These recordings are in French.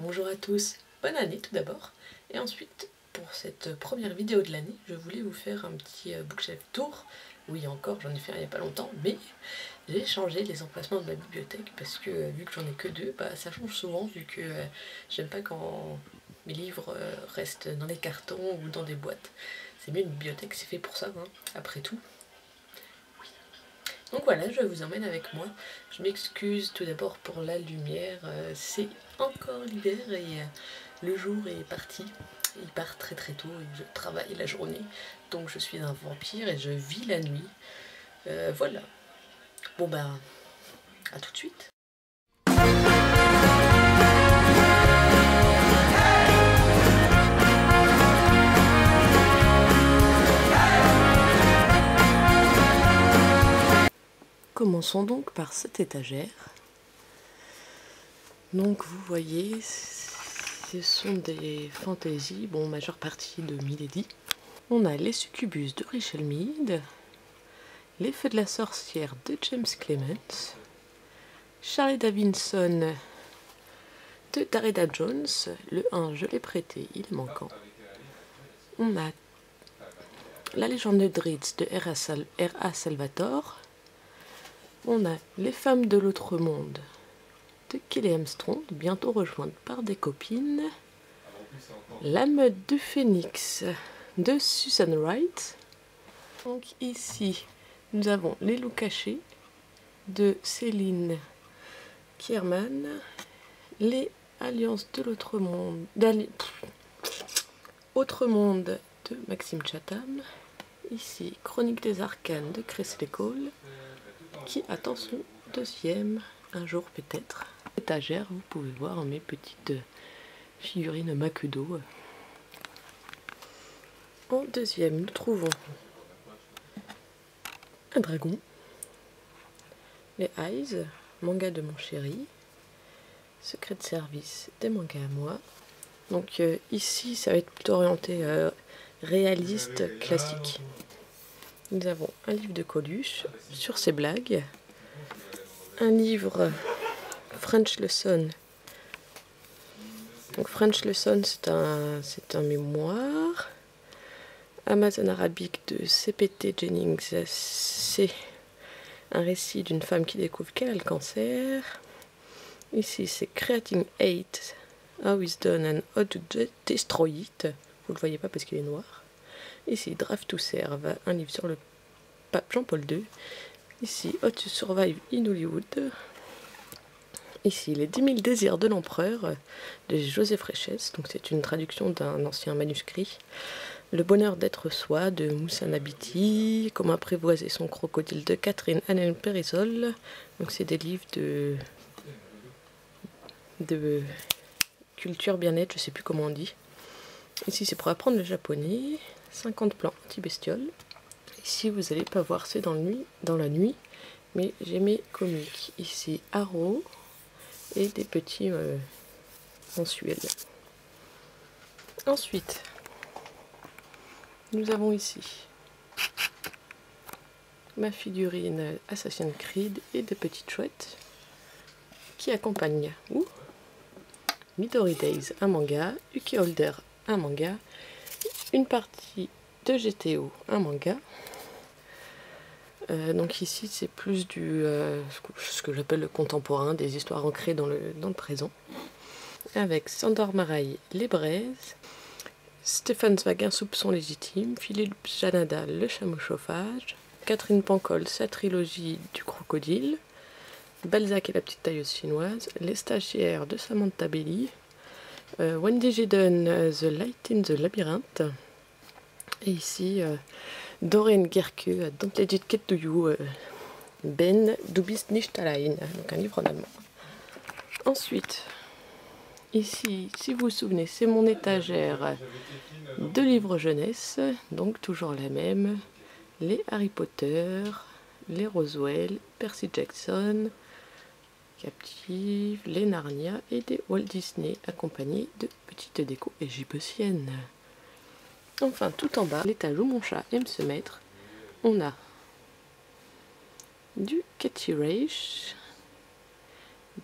Bonjour à tous, bonne année tout d'abord. Et ensuite, pour cette première vidéo de l'année, je voulais vous faire un petit bookshelf tour. Oui, encore, j'en ai fait un il n'y a pas longtemps, mais j'ai changé les emplacements de ma bibliothèque parce que vu que j'en ai que deux, ça change souvent vu que j'aime pas quand mes livres restent dans les cartons ou dans des boîtes. C'est mieux une bibliothèque, c'est fait pour ça, hein, après tout. Donc voilà, je vous emmène avec moi. Je m'excuse tout d'abord pour la lumière, c'est encore l'hiver et le jour est parti. Il part très très tôt et je travaille la journée. Donc je suis un vampire et je vis la nuit. Voilà. Bon bah, à tout de suite. Commençons donc par cette étagère. Donc vous voyez, ce sont des fantaisies, bon, majeure partie de Milady. On a les succubus de Richel Mead, les feux de la sorcière de James Clements, Charlie Davidson de Darida Jones, le 1 je l'ai prêté, il est manquant. On a la légende de Drizzt de R.A. Salvatore. On a les femmes de l'autre monde de Kelly Armstrong, bientôt rejointe par des copines. La meute du Phénix de Susan Wright. Donc ici, nous avons les loups cachés de Céline Kierman. Les alliances de l'autre monde, Autre monde de Maxime Chatham. Ici, Chronique des Arcanes de Chris Cole, qui attend son deuxième, un jour peut-être. Étagère, vous pouvez voir mes petites figurines Makudo. En deuxième, nous trouvons un dragon, les Eyes, manga de mon chéri, Secret de service, des mangas à moi. Donc ici, ça va être plutôt orienté réaliste, classique. Nous avons un livre de Coluche sur ses blagues, un livre French Lesson. Donc French Lesson, c'est un mémoire. Amazon arabique de C.P.T. Jennings, c'est un récit d'une femme qui découvre qu'elle a le cancer. Ici, c'est Creating Hate, How It's Done and How to Destroy It. Vous ne le voyez pas parce qu'il est noir. Ici, Drive to Serve, un livre sur le pape Jean-Paul II. Ici, How to Survive in Hollywood. Ici, Les 10 000 désirs de l'empereur de Joseph Reches. Donc c'est une traduction d'un ancien manuscrit. Le bonheur d'être soi de Moussa Nabiti. Comment apprivoiser son crocodile de Catherine Anne Périsol. Donc c'est des livres de culture bien-être, je sais plus comment on dit. Ici c'est pour apprendre le japonais. 50 plans anti-bestioles. Ici vous n'allez pas voir, c'est dans la nuit, mais j'ai mes comics. Ici Arrow et des petits mensuels. Ensuite, nous avons ici ma figurine Assassin's Creed et des petites chouettes qui accompagnent Midori Days, un manga, Uki Holder, un manga, une partie de GTO, un manga. Donc ici c'est plus ce que j'appelle le contemporain, des histoires ancrées dans le présent. Avec Sandor Marai, Les Braises, Stéphane Zweig, Un soupçon légitime, Philippe Janada, Le chameau chauffage, Catherine Pancol, sa trilogie du crocodile, Balzac et la petite tailleuse chinoise, Les stagiaires de Samantha Belli, Wendy Giddens, The Light in the Labyrinth, et ici Doreen Gerke, Don't Let It Get to You, Ben, Du bist nicht allein, donc un livre en allemand. Ensuite, ici, si vous vous souvenez, c'est mon étagère de livres jeunesse, donc toujours la même, les Harry Potter, les Roswell, Percy Jackson, Captive, les Narnia et des Walt Disney, accompagnés de petites décos égyptiennes. Enfin, tout en bas, l'étage où mon chat aime se mettre, on a du Katie Reich,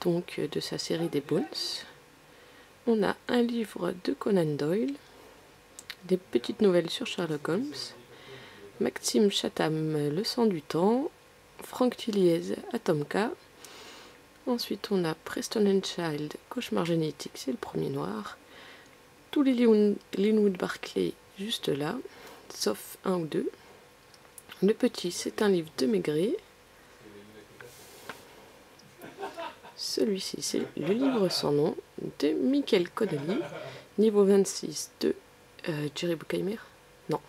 donc de sa série des Bones, on a un livre de Conan Doyle, des petites nouvelles sur Sherlock Holmes, Maxime Chatham, Le sang du temps, Franck Tilliez, Atomka. Ensuite, on a Preston and Child, Cauchemar génétique, c'est le premier noir. Tous les Linwood Barclay, juste là, sauf un ou deux. Le petit, c'est un livre de Maigret. Celui-ci, c'est le livre sans nom de Michael Connelly, niveau 26 de Jerry Bruckheimer. Non,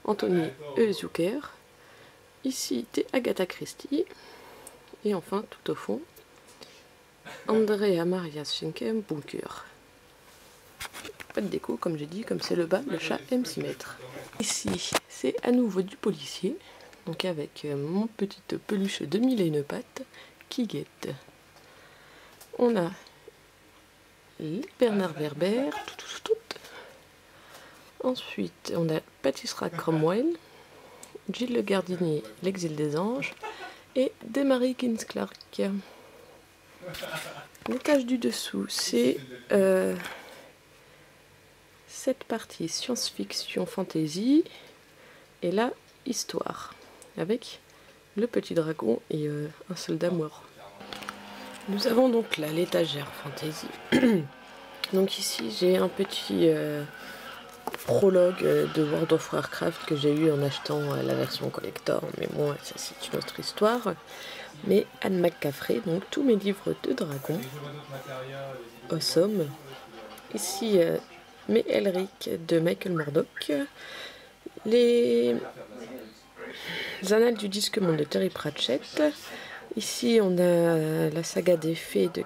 Anthony E. Zucker. Ici, de Agatha Christie. Et enfin, tout au fond, Andrea Maria Schenkem, Bunker. Pas de déco, comme j'ai dit, comme c'est le bas, le chat aime s'y mettre. Ici, c'est à nouveau du policier, donc avec mon petite peluche de 1001 pattes qui guette. On a les Bernard Werber, tout. Ensuite, on a Pâtissera Cromwell, Gilles Le Gardinier, L'Exil des Anges, et Desmarais Clark. L'étage du dessous, c'est cette partie science-fiction, fantasy, et là, histoire, avec le petit dragon et un soldat mort. Nous avons donc là l'étagère fantasy. Donc ici, j'ai un petit prologue de World of Warcraft que j'ai eu en achetant la version collector, mais bon, ça c'est une autre histoire. Mais Anne McCaffrey, donc tous mes livres de dragons, awesome. Ici, mes Elric de Michael Murdoch, les Annales du Disque Monde de Terry Pratchett. Ici, on a la saga des fées de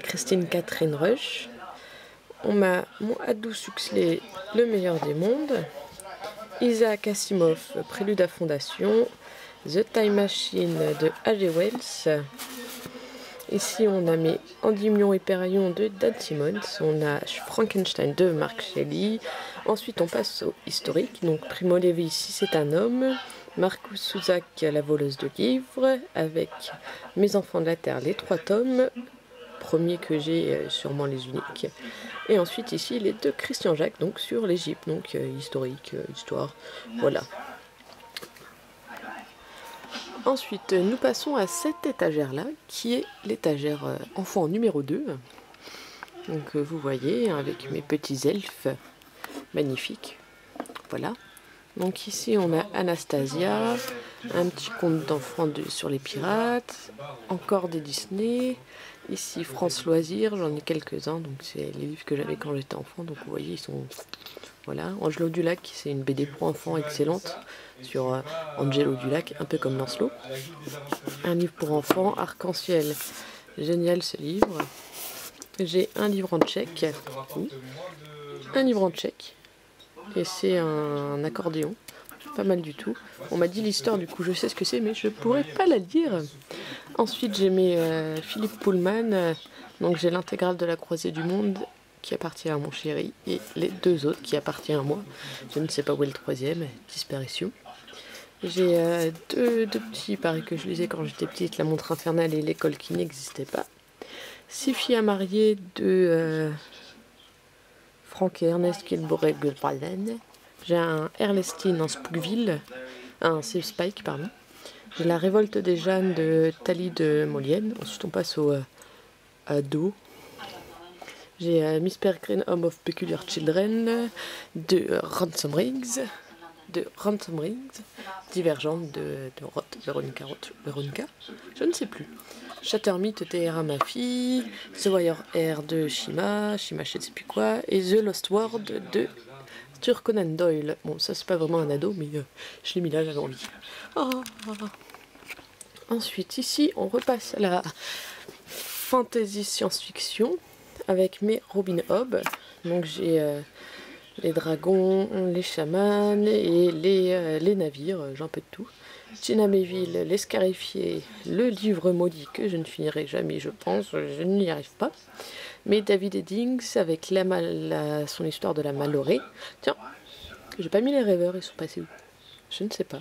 Christine Catherine Rush. On a mon Aldous Huxley, Le meilleur des mondes. Isaac Asimov, Prélude à Fondation. The Time Machine de H.G. Wells. Ici, on a mes Endymion et Périllon de Dan Simmons. On a Frankenstein de Mark Shelley. Ensuite, on passe au historique. Donc, Primo Levi, ici, c'est un homme. Marcus Zusak, La voleuse de livres. Avec Mes enfants de la Terre, les 3 tomes. Premier que j'ai, sûrement les uniques. Et ensuite, ici, les 2 Christian Jacques, donc sur l'Égypte. Donc, historique, histoire. Voilà. Ensuite, nous passons à cette étagère-là, qui est l'étagère enfant numéro 2. Donc, vous voyez, avec mes petits elfes magnifiques. Voilà. Donc ici, on a Anastasia, un petit conte d'enfants sur les pirates, encore des Disney. Ici, France Loisirs, j'en ai quelques-uns, donc c'est les livres que j'avais quand j'étais enfant. Donc vous voyez, ils sont... Voilà, Angelo Dulac, c'est une BD pour enfants excellente sur Angelo Dulac, un peu comme Lancelot. Un livre pour enfants, Arc-en-ciel, génial ce livre. J'ai un livre en tchèque, un livre en tchèque, et c'est un accordéon, pas mal du tout. On m'a dit l'histoire, du coup je sais ce que c'est, mais je pourrais pas la lire. Ensuite j'ai mes Philippe Pullman, donc j'ai l'intégrale de La Croisée du Monde, qui appartient à mon chéri, et les 2 autres qui appartiennent à moi. Je ne sais pas où est le 3e, Disparition. J'ai deux petits, pareil que je lisais quand j'étais petite, La montre infernale et L'école qui n'existait pas. 6 filles à marier de Franck et Ernest Kilboreg-Pallen. J'ai un Erlestine en Spookville, c'est Spike, pardon. J'ai La révolte des Jeannes de Thalie de Molienne. Ensuite on passe au ado. J'ai Miss Peregrine, Home of Peculiar Children de Ransom Riggs. Divergente de Roth, Veronica, je ne sais plus. Shattermeat, Tehera ma fille, The Wire Air de Shima, je ne sais plus quoi, et The Lost World de Arthur Conan Doyle. Bon, ça c'est pas vraiment un ado, mais je l'ai mis là, j'avais envie. Ensuite, ici, on repasse à la fantasy science-fiction avec mes Robin Hobb. Donc j'ai les dragons, les chamans et les navires, j'en peux de tout. Tina Mayville, Les Scarifiés, le livre maudit que je ne finirai jamais, je pense, je n'y arrive pas. Mais David Eddings avec son histoire de la Malorée. Tiens, j'ai pas mis les rêveurs, ils sont passés où? Je ne sais pas.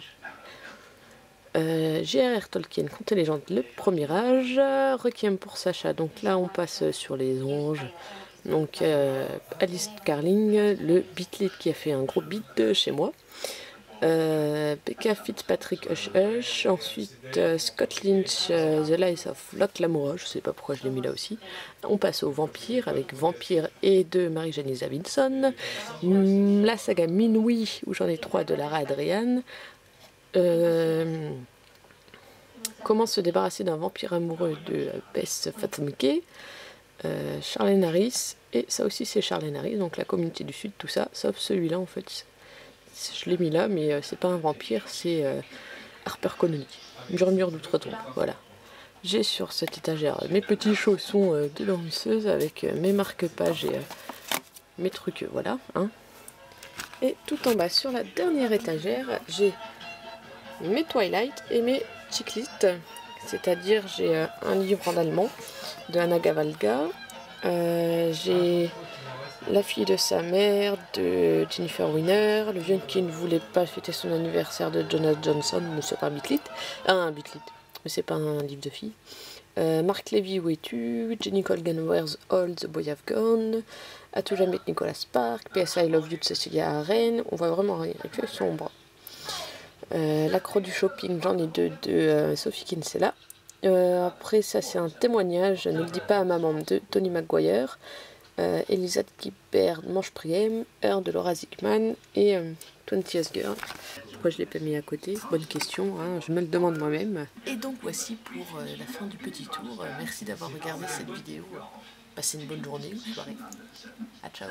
J.R.R. Tolkien, Contes et légendes, le premier âge. Requiem pour Sacha, donc là on passe sur les anges. Donc Alice Carling, le Beatlet qui a fait un gros beat chez moi. Becca Fitzpatrick Hush Hush, ensuite Scott Lynch, The Lies of Locke Lamoureux, je sais pas pourquoi je l'ai mis là aussi. On passe aux vampires avec Vampire et de Marie-Janice Davidson, la saga Minuit où j'en ai 3 de Lara Adrian, Comment se débarrasser d'un vampire amoureux de Bess Fatemke, Charlène Harris, et ça aussi c'est Charlène Harris, donc la communauté du Sud, tout ça, sauf celui-là en fait. Je l'ai mis là, mais c'est pas un vampire, c'est Harper Connolly. Murmure d'outre-tombe, voilà. J'ai sur cette étagère mes petits chaussons de danseuse avec mes marque-pages et mes trucs, voilà. Hein. Et tout en bas, sur la dernière étagère, j'ai mes Twilight et mes checklists. C'est-à-dire, j'ai un livre en allemand de Anna Gavalga. J'ai La fille de sa mère de Jennifer Weiner, Le vieux qui ne voulait pas fêter son anniversaire de Jonas Johnson, mais c'est pas un Beatlet, mais c'est pas un livre de filles. Marc Levy, Où es-tu? Jenny Colgan, Where's All the Boy Have Gone? À tout jamais de Nicolas Sparks, PS I Love You de Cecilia Aren, on voit vraiment rien, et puis sombre. L'accro du shopping, j'en ai 2 de Sophie Kinsella. Après ça c'est un témoignage, Ne le dis pas à maman de Tony Maguire. Elisabeth Guibert, Manche Priem, Heure de Laura Zickman et 20th Girl. Pourquoi je ne l'ai pas mis à côté? Bonne question, hein, je me le demande moi-même. Et donc voici pour la fin du petit tour. Merci d'avoir regardé cette vidéo. Passez une bonne journée ou soirée. À ciao.